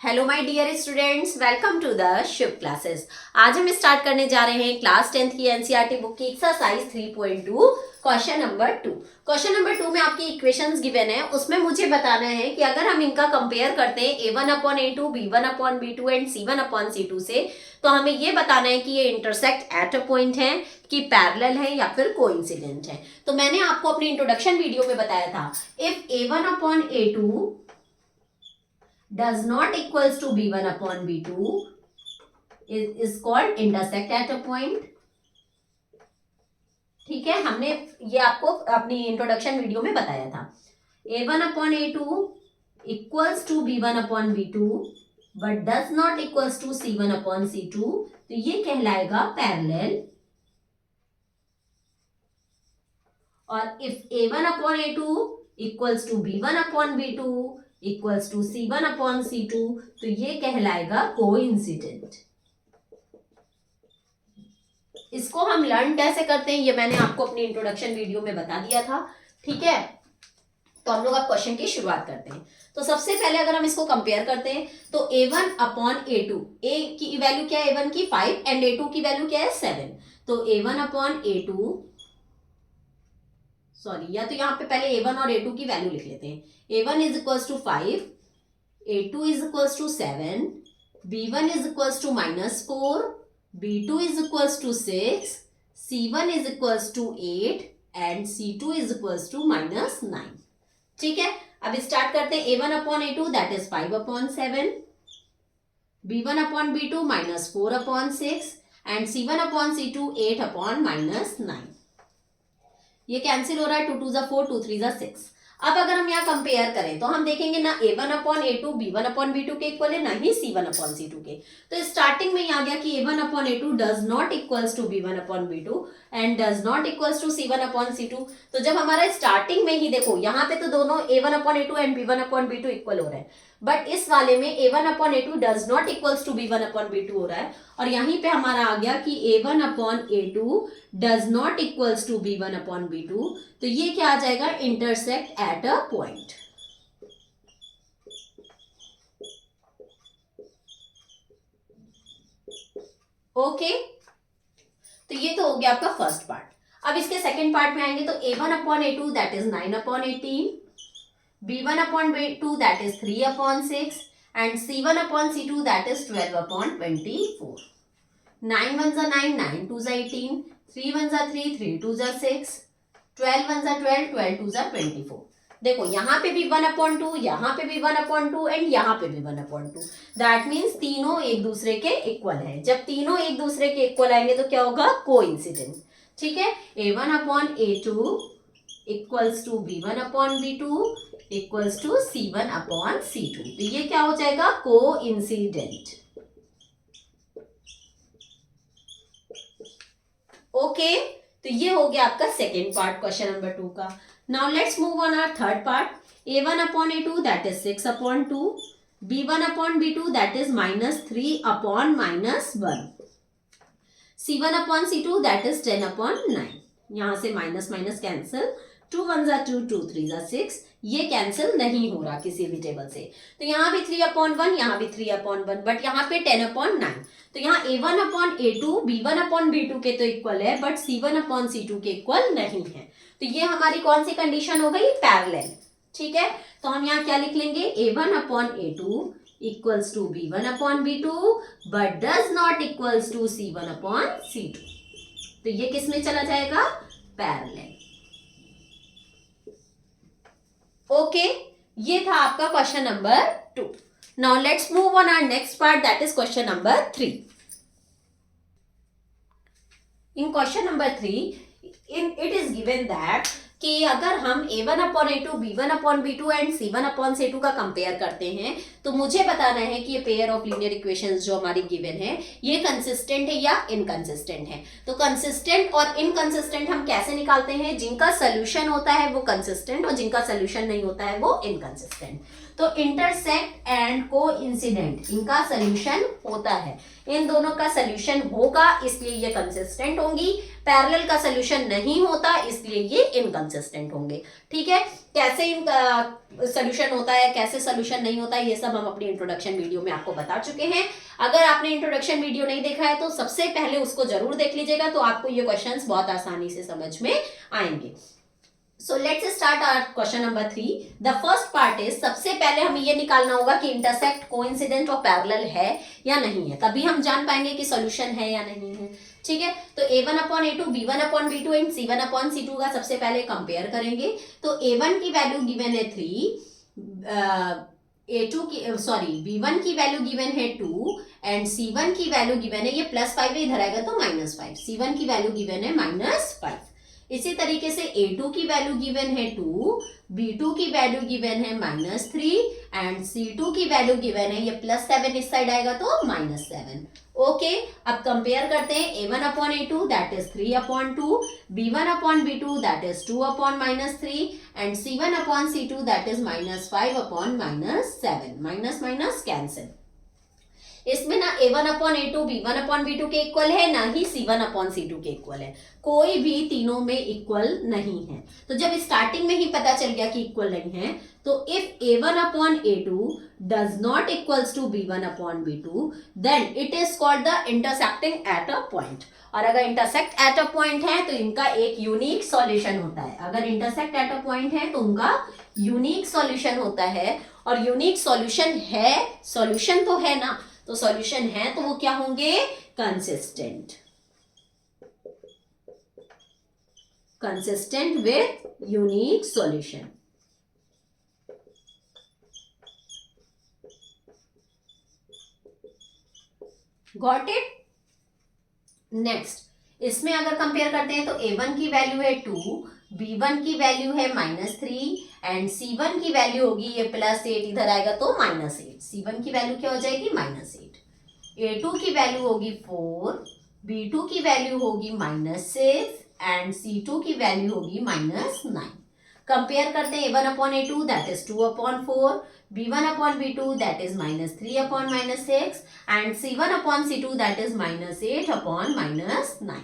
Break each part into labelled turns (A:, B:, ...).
A: Hello my dear students, welcome to the Shiv classes. आज हम start करने जा रहे हैं क्लास 10th की एनसीईआरटी बुक की exercise 3.2 question number 2। Question number 2 में आपकी इक्वेशंस गिवन है, उसमें मुझे बताना है कि अगर हम इनका कंपेयर करते हैं a1/a2, b1/b2 एंड c1/c2 से, तो हमें ये बताना है कि ये इंटरसेक्ट एट अ पॉइंट है कि पैरेलल है या फिर कोइंसिडेंट है। तो मैंने आपको अपनी इंट्रोडक्शन वीडियो में बताया था, if a1/a2 does not equals to b1/b2 is called intersect at a point। ठीक है, हमने ये आपको अपनी इंट्रोडक्शन वीडियो में बताया था। a1/a2 equals to b1/b2 but does not equals to c1/c2, तो ये कहलाएगा पैरेलल। और if a1/a2 equals to b1/b2 equals to c1/c2, तो ये कहलाएगा कोइंसिडेंट। इसको हम लर्न कैसे करते हैं ये मैंने आपको अपनी इंट्रोडक्शन वीडियो में बता दिया था। ठीक है, तो हम लोग अब क्वेश्चन की शुरुआत करते हैं। तो सबसे पहले अगर हम इसको कंपेयर करते हैं तो a1/a2, a की वैल्यू क्या है a1 की 5 एंड a2 की वैल्यू क्या है 7। तो a1/a2 सॉरी, या तो यहाँ पे पहले a1 और a2 की वैल्यू लिख लेते हैं। a1 is equals to 5, a2 is equals to 7, b1 is equals to -4, b2 is equals to 6, c1 is equals to 8 and c2 is equals to -9। ठीक है, अब स्टार्ट करते हैं। a1/a2 that is 5/7, b1/b2 -4/6 and c1/c2 8/9। ये cancel हो रहा है, 2 2 = 4, 2 3 = 6। अब अगर हम यहाँ कंपेयर करें तो हम देखेंगे ना a1/a2 b1/b2 के इक्वल है, ना ही c1/c2 के। तो स्टार्टिंग में ही आ गया कि a1/a2 does not equals to b1/b2 and does not equals to c1/c2। तो जब हमारा स्टार्टिंग में ही देखो, यहाँ पे तो दोनों a1/a2 एंड b1/b2 इक्वल हो रहे हैं, बट इस वाले में a1/a2 does not equals to b1/b2 हो रहा है, और यहीं पे हमारा आ गया कि a1/a2 does not equals to b1/b2। तो ये क्या आ जाएगा, intersect at a point. Okay, तो ये तो हो गया आपका फर्स्ट पार्ट। अब इसके सेकंड पार्ट में आएंगे तो a1/a2 that is 9/18, b1/b2 that is 3/6 and c1/c2 that is 12/24। 9 1 = 9, 9 2 = 18, 3 1 = 3, 3 2 = 6, 12 1 = 12, 12 2 = 24। देखो यहाँ पे भी 1/2, यहाँ पे भी 1/2 एंड यहाँ पे भी 1/2। दैट मीन्स तीनों एक दूसरे के इक्वल है। जब तीनों एक दूसरे के इक्वल आएंगे तो क्या होगा, कोइंसिडेंस। ठीक है, a1/a2 equals to b1/b2 equals to c1/c2, तो ये क्या हो जाएगा, कोइंसिडेंट। ओके, तो ये हो गया आपका सेकेंड पार्ट क्वेश्चन नंबर 2 का। Now let's move on our third part. a1/a2 that is 6/2, b1/b2 that is -3/-1, c1/c2 that is 10/9। यहां से माइनस माइनस कैंसिल, 2 1 = 2, 2 3 = 6, ये कैंसिल नहीं हो रहा किसी भी टेबल से। तो यहाँ भी 3/1, यहाँ भी 3/1, बट यहाँ पे 10/9। तो यहाँ a1/a2 b1/b2 के तो इक्वल है, बट c1/c2 के इक्वल नहीं है। तो ये हमारी कौन सी कंडीशन हो गई, पैरेलल। ठीक है, तो हम यहाँ क्या लिख लेंगे, a1/a2 equals to b1/b2 but does not equals to c1/c2। तो ये किस में चला जाएगा, पैरेलल। ओके, ये था आपका question number 2। Now let's move on our next part that is question number 3। In question number 3 it is given that कि अगर हम a1/a2 b1/b2 एंड c1/c2 का कंपेयर करते हैं तो मुझे बताना है कि ये पेयर ऑफ लीनियर इक्वेशंस जो हमारी गिवन है ये कंसिस्टेंट है या इनकंसिस्टेंट है। तो कंसिस्टेंट और इनकंसिस्टेंट हम कैसे निकालते हैं, जिनका सोल्यूशन होता है वो कंसिस्टेंट और जिनका सोल्यूशन नहीं होता है वो इनकंसिस्टेंट। तो इंटरसेक्ट एंड कोइंसिडेंट इनका सोल्यूशन होता है, इन दोनों का सोल्यूशन होगा इसलिए ये कंसिस्टेंट होंगी, पैरेलल का सोल्यूशन नहीं होता इसलिए ये इनकंसिस्टेंट होंगे। ठीक है, कैसे इनका सोल्यूशन होता है कैसे सोल्यूशन नहीं होता है ये सब हम अपनी इंट्रोडक्शन वीडियो में आपको बता चुके हैं। अगर आपने इंट्रोडक्शन वीडियो नहीं देखा है तो सबसे पहले उसको जरूर देख लीजिएगा, तो आपको ये क्वेश्चंस बहुत आसानी से समझ में आएंगे। So let's start our question number 3. The first part is, सबसे पहले हमें ये निकालना होगा कि इंटरसेक्ट कोइंसिडेंट और पैरेलल है या नहीं है, तभी हम जान पाएंगे कि सॉल्यूशन है या नहीं है। ठीक है, तो a1/a2 b1/b2 एंड c1/c2 का सबसे पहले कंपेयर करेंगे। तो a1 की वैल्यू गिवन है 3, a2 की b1 की वैल्यू गिवन है 2 एंड c1 की वैल्यू गिवन है, ये +5 है इधर आएगा तो -5, c1 की वैल्यू गिवन है -5। इसी तरीके से a2 की वैल्यू गिवन है 2, b2 की वैल्यू गिवन है -3 एंड c2 की वैल्यू गिवन है, ये +7 इस साइड आएगा तो -7। ओके, अब कंपेयर करते हैं a1/a2 that is 3/2, b1/b2 that is 2/-3 and c1/c2 that is -5/-7। Minus cancel. इसमें ना a1/a2 b1/b2 के इक्वल है, ना ही c1/c2 के इक्वल है, कोई भी तीनों में इक्वल नहीं है। तो जब स्टार्टिंग में ही पता चल गया कि इक्वल नहीं है, तो if a1/a2 does not equals to b1/b2 then it is called the intersecting at a point। और अगर इंटरसेक्ट एट अ पॉइंट है तो इनका एक यूनिक सॉल्यूशन होता है। अगर इंटरसेक्ट एट अ पॉइंट है तो उनका यूनिक सॉल्यूशन होता है, और यूनिक सॉल्यूशन है, सॉल्यूशन तो है ना, तो सॉल्यूशन है तो वो क्या होंगे, consistent, consistent with unique solution. Got it. Next, इसमें अगर कंपेयर करते हैं तो a1 की वैल्यू है 2, b1 की वैल्यू है -3 एंड c1 की वैल्यू होगी ये +8 इधर आएगा तो -8, c1 की वैल्यू क्या हो जाएगी -8, a2 की वैल्यू होगी 4, b2 की वैल्यू होगी -6 एंड c2 की वैल्यू होगी -9। कंपेयर करते हैं a1/a2 that is 2/4, b1/b2 that is -3/-6 and c1/c2 that is -8/-9।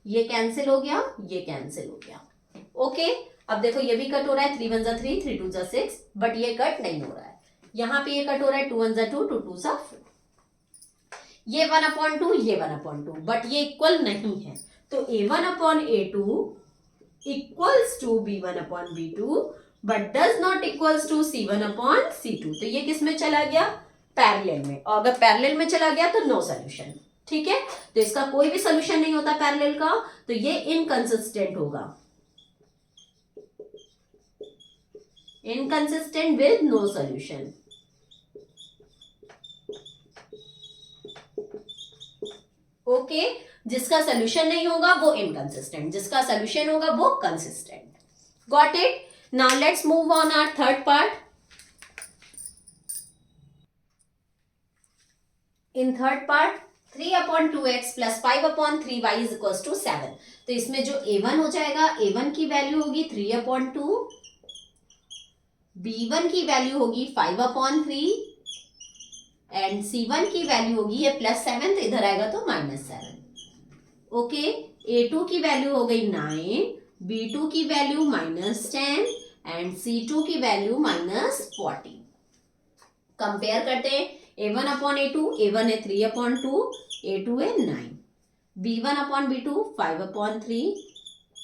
A: ये कैंसिल हो गया, ये कैंसिल हो गया। ओके, अब देखो ये भी कट हो रहा है, 3 1 3 3 2 6, बट ये कट नहीं हो रहा है। यहाँ पे ये कट हो रहा है 2 1 2 2 2 4, ये 1/2 ये 1/2, बट ये इक्वल नहीं है। तो a1/a2 equals to b1/b2 but does not equals to c1/c2। तो ये किस में चला गया, पैरेलल में, और अगर पैरेलल में चला गया तो नो सॉल्यूशन। ठीक है, तो इसका कोई भी सॉल्यूशन नहीं होता पैरेलल का, तो ये इनकंसिस्टेंट होगा, inconsistent with no solution. Okay, जिसका सोल्यूशन नहीं होगा वो इनकंसिस्टेंट, जिसका सोल्यूशन होगा वो consistent. Got it. Now let's move on our third part. In third part 3/2x + 5/3y is equal to 7। तो इसमें जो a1 हो जाएगा, a1 की वैल्यू होगी 3/2, b1 की वैल्यू होगी 5/3 एंड c1 की वैल्यू होगी ये +7, तो इधर आएगा तो -7। ओके, a2 की वैल्यू हो गई 9, b2 की वैल्यू -10 एंड c2 की वैल्यू -14। कंपेयर करते हैं a1/a2, a1 है 3/2, a2 है 9, b1/b2 5/3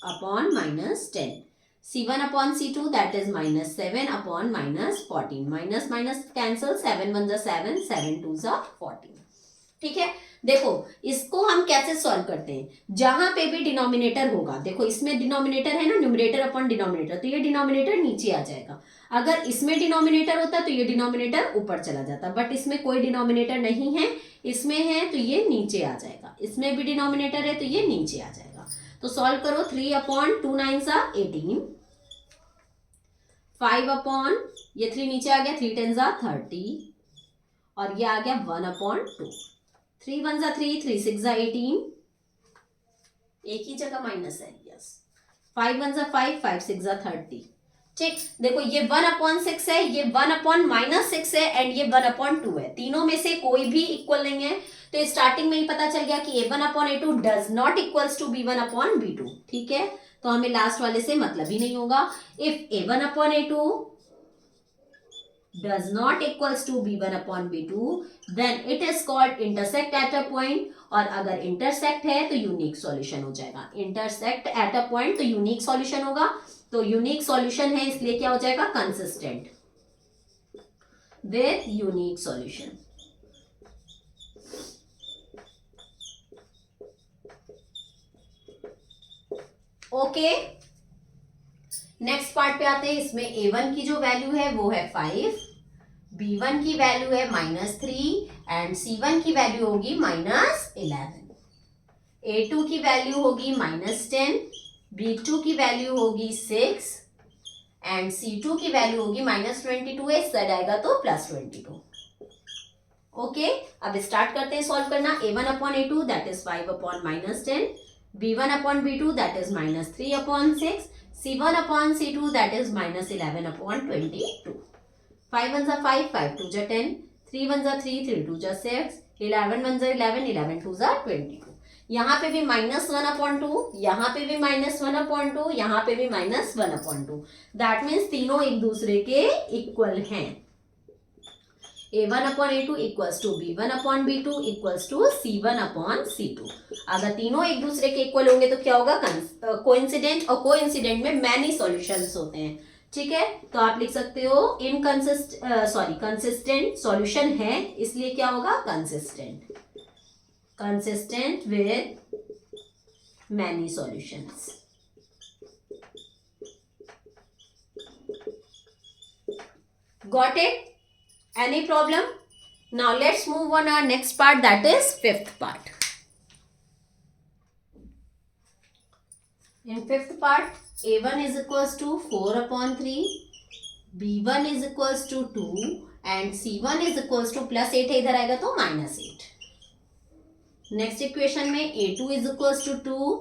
A: -10, c1/c2 that is -7/-14, minus cancel, 7 1 7, 7 2 14। ठीक है, देखो इसको हम कैसे सॉल्व करते हैं, जहां पे भी डिनोमिनेटर होगा, देखो इसमें डिनोमिनेटर है ना, न्यूमरेटर अपॉन डिनोमिनेटर, तो ये डिनोमिनेटर नीचे आ जाएगा। अगर इसमें डिनोमिनेटर होता तो ये डिनोमिनेटर ऊपर चला जाता, बट इसमें कोई डिनोमिनेटर नहीं है, इसमें है तो ये नीचे आ जाएगा, इसमें भी डिनोमिनेटर है तो ये नीचे आ जाएगा। तो सॉल्व करो, 3/2 9 18, 5 ये 3 नीचे आ गया, 3 10 30 और ये आ गया 1/2, 3 1 3 3 6 18, एक ही जगह माइनस है, यस, 5 1 5 5 6 30, ठीक, देखो ये 1/6 है, ये 1/-6 है एंड ये 1/2 है, तीनों में से कोई भी इक्वल नहीं है, तो स्टार्टिंग में ही पता चल गया कि a1/a2 does not equals to b1/b2। ठीक है, तो हमें लास्ट वाले से मतलब ही नहीं होगा। If a1/a2 does not equals to b1/b2 then it is called intersect at a point, और अगर intersect है तो यूनिक सॉल्यूशन हो जाएगा। intersect at a point तो यूनिक सॉल्यूशन होगा, तो यूनिक सॉल्यूशन है इसलिए क्या हो जाएगा, consistent with unique solution. Okay, next part पे आते हैं। इसमें a1 की जो वैल्यू है वो है 5, b1 की वैल्यू है -3 एंड c1 की वैल्यू होगी -11, a2 की वैल्यू होगी -10, b2 की वैल्यू होगी 6 एंड c2 की वैल्यू होगी -22 है, साइड आएगा तो +22। ओके, अब स्टार्ट करते हैं सॉल्व करना। a1/a2 that is 5/-10, b1/b2 that is -3/6, c1/c2 that is -11/22. 5 1s are 5, 5 2s are 10, 3 1s are 3, 3 2s are 6, 11 1s are 11, 11 2s are 22। यहाँ पे भी -1/2, यहाँ पे भी -1/2, यहाँ पे भी -1/2, दैट मीन्स तीनों एक दूसरे के इक्वल हैं। a1/a2 equals to b1/b2 equals to c1/c2। अगर तीनों एक दूसरे के इक्वल होंगे तो क्या होगा, कोइंसिडेंट, और कोइंसिडेंट में मैनी सॉल्यूशंस होते हैं। ठीक है, तो आप लिख सकते हो कंसिस्टेंट सॉल्यूशन है, इसलिए क्या होगा, consistent with many solutions. Got it? Any problem? Now let's move on our next part, that is fifth part. In fifth part, a1 is equals to 4/3, b1 is equals to 2 and c1 is equals to +8 है, इधर आएगा तो -8। Next equation में a2 is equals to 2,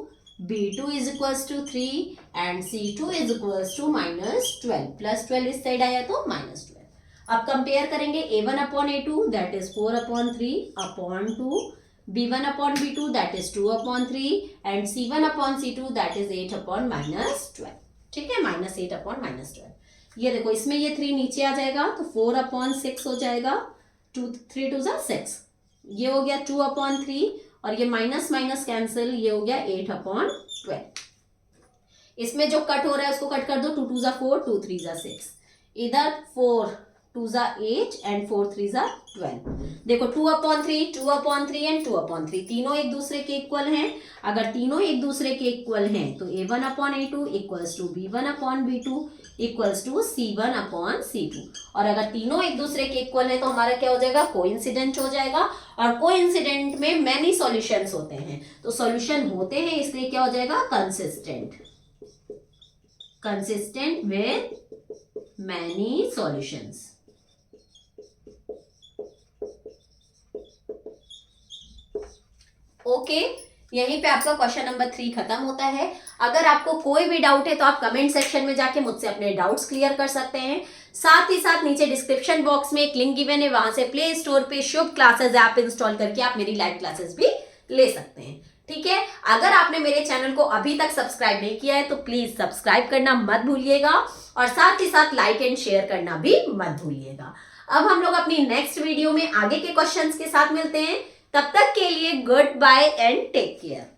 A: b2 is equals to 3 and c2 is equals to -12, +12 इस side आया तो -12। अब compare करेंगे a1/a2 that is 4/3/2, b1/b2 that is 2/3 and c1/c2 that is 8/-12। ठीक है, -8/-12। ये देखो, इसमें ये 3 नीचे आ जाएगा तो 4/6 हो जाएगा, 3 2s are 6, ये हो गया 2/3 और ये माइनस माइनस कैंसिल, ये हो गया 8/12। इसमें जो कट हो रहा है उसको कट कर दो, 2 2s are 4, 2 3s are 6, इधर 4 2s are 8 and 4 3s are 12। देखो 2/3, 2/3 एंड 2/3 तीनों एक दूसरे के इक्वल हैं। अगर तीनों एक दूसरे के इक्वल हैं तो a1/a2 equals to b1/b2 equals to c1/c2, और अगर तीनों एक दूसरे के इक्वल हैं तो हमारा क्या हो जाएगा, कोइंसिडेंट हो जाएगा, और कोइंसिडेंट में मैनी सॉल्यूशंस होते हैं, तो सॉल्यूशन होते हैं इसलिए क्या हो जाएगा, consistent with many solutions. Okay, यहीं पे आपका क्वेश्चन नंबर 3 खत्म होता है। अगर आपको कोई भी डाउट है तो आप कमेंट सेक्शन में जाके मुझसे अपने डाउट्स क्लियर कर सकते हैं। साथ ही साथ नीचे डिस्क्रिप्शन बॉक्स में एक लिंक गिवन है, वहां से प्ले स्टोर पे शुभ क्लासेस ऐप इंस्टॉल करके आप मेरी लाइव क्लासेस भी ले सकते हैं। ठीक है, अगर आपने मेरे चैनल को अभी तक सब्सक्राइब नहीं किया है तो प्लीज सब्सक्राइब करना मत भूलिएगा, और साथ ही साथ लाइक एंड शेयर करना भी मत भूलिएगा। अब हम लोग अपनी नेक्स्ट वीडियो में आगे के क्वेश्चंस के साथ मिलते हैं, तब तक के लिए goodbye and take care.